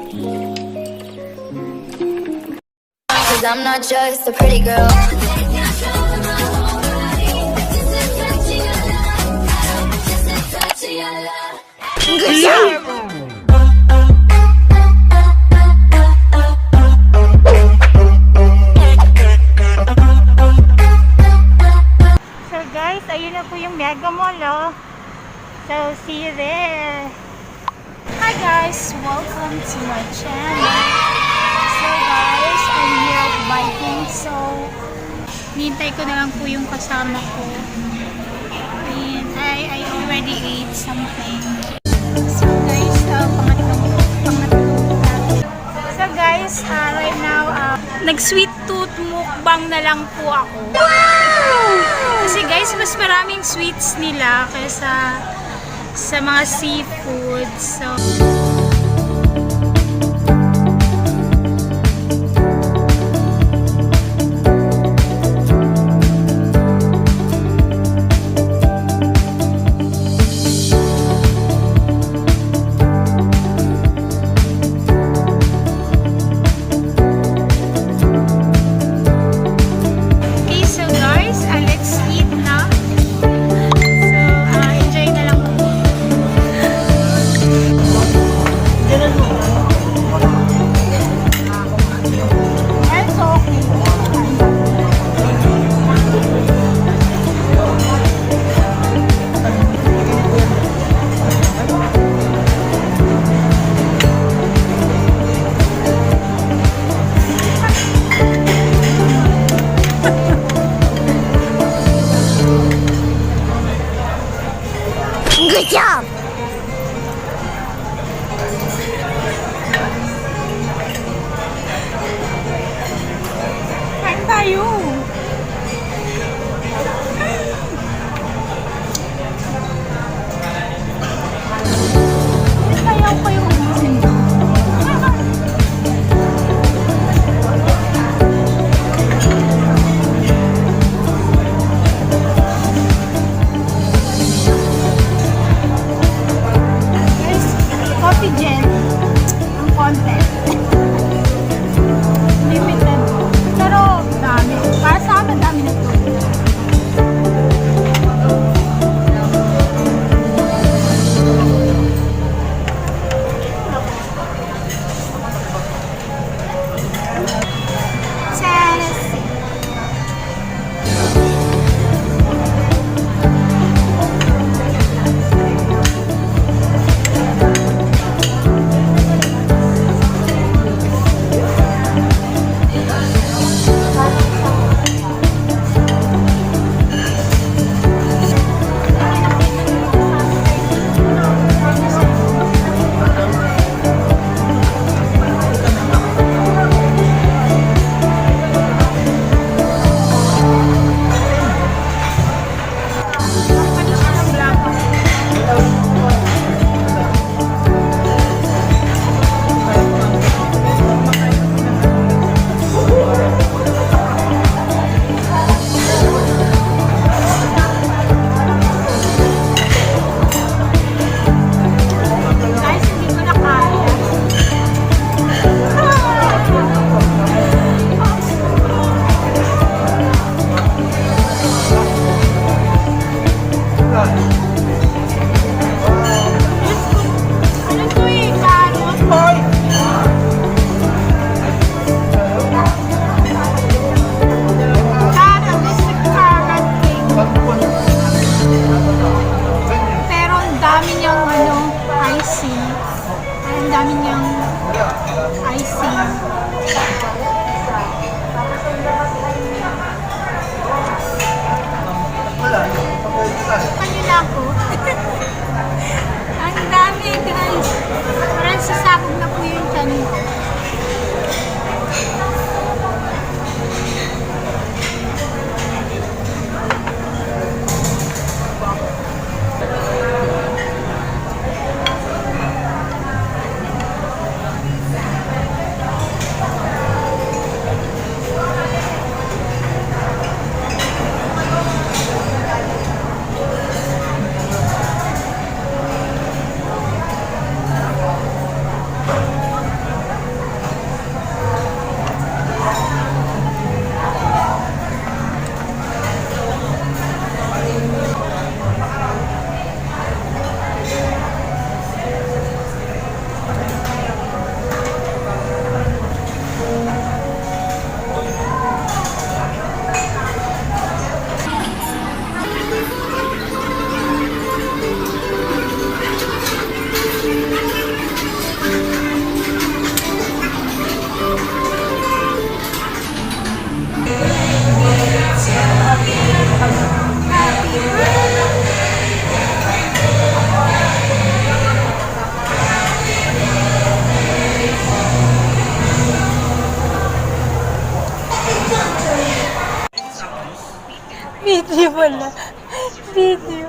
'Cause I'm not just a pretty girl. Good job. So guys, ayun na po yung Mega Mall, oh. So see you there. Hi guys, welcome to my channel. So guys, I'm here at Vikings. So nintay ko na lang po yung kasama ko. And I already ate something. So guys, pangatlo. So guys, right now, nag-sweet tooth mukbang na lang po ako. Wow! Kasi guys, mas maraming sweets nila kaysa sa mga seafood. So Good job. kain tayo. Kaya ko yung ubusin ko. Coffee gel ang content. Limited. Pero dami. Para sa akin, dami na ito. Tennessee. Kanila ako. Ang dami guys. Parang sasabog na po yung tiyan ko. pala. Video.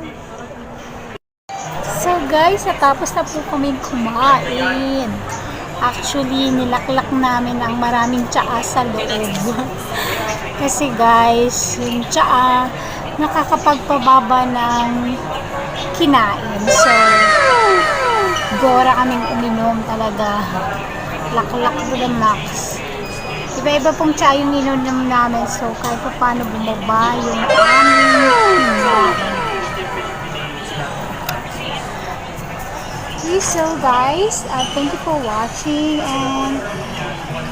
So guys, natapos na po kami kumain. Actually, nilaklak namin ang maraming tsaa sa loob. Kasi guys, yung tsaa, nakakapagpababa ng kinain. So, gora kaming uminom talaga. Laklak to the max. Iba-iba pong tsaa yung ininom namin. So, kahit pa paano bumaba yung aming kinain. Okay, so guys, thank you for watching, and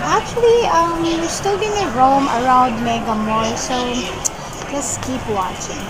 actually, we're still gonna roam around Mega Mall, so just keep watching.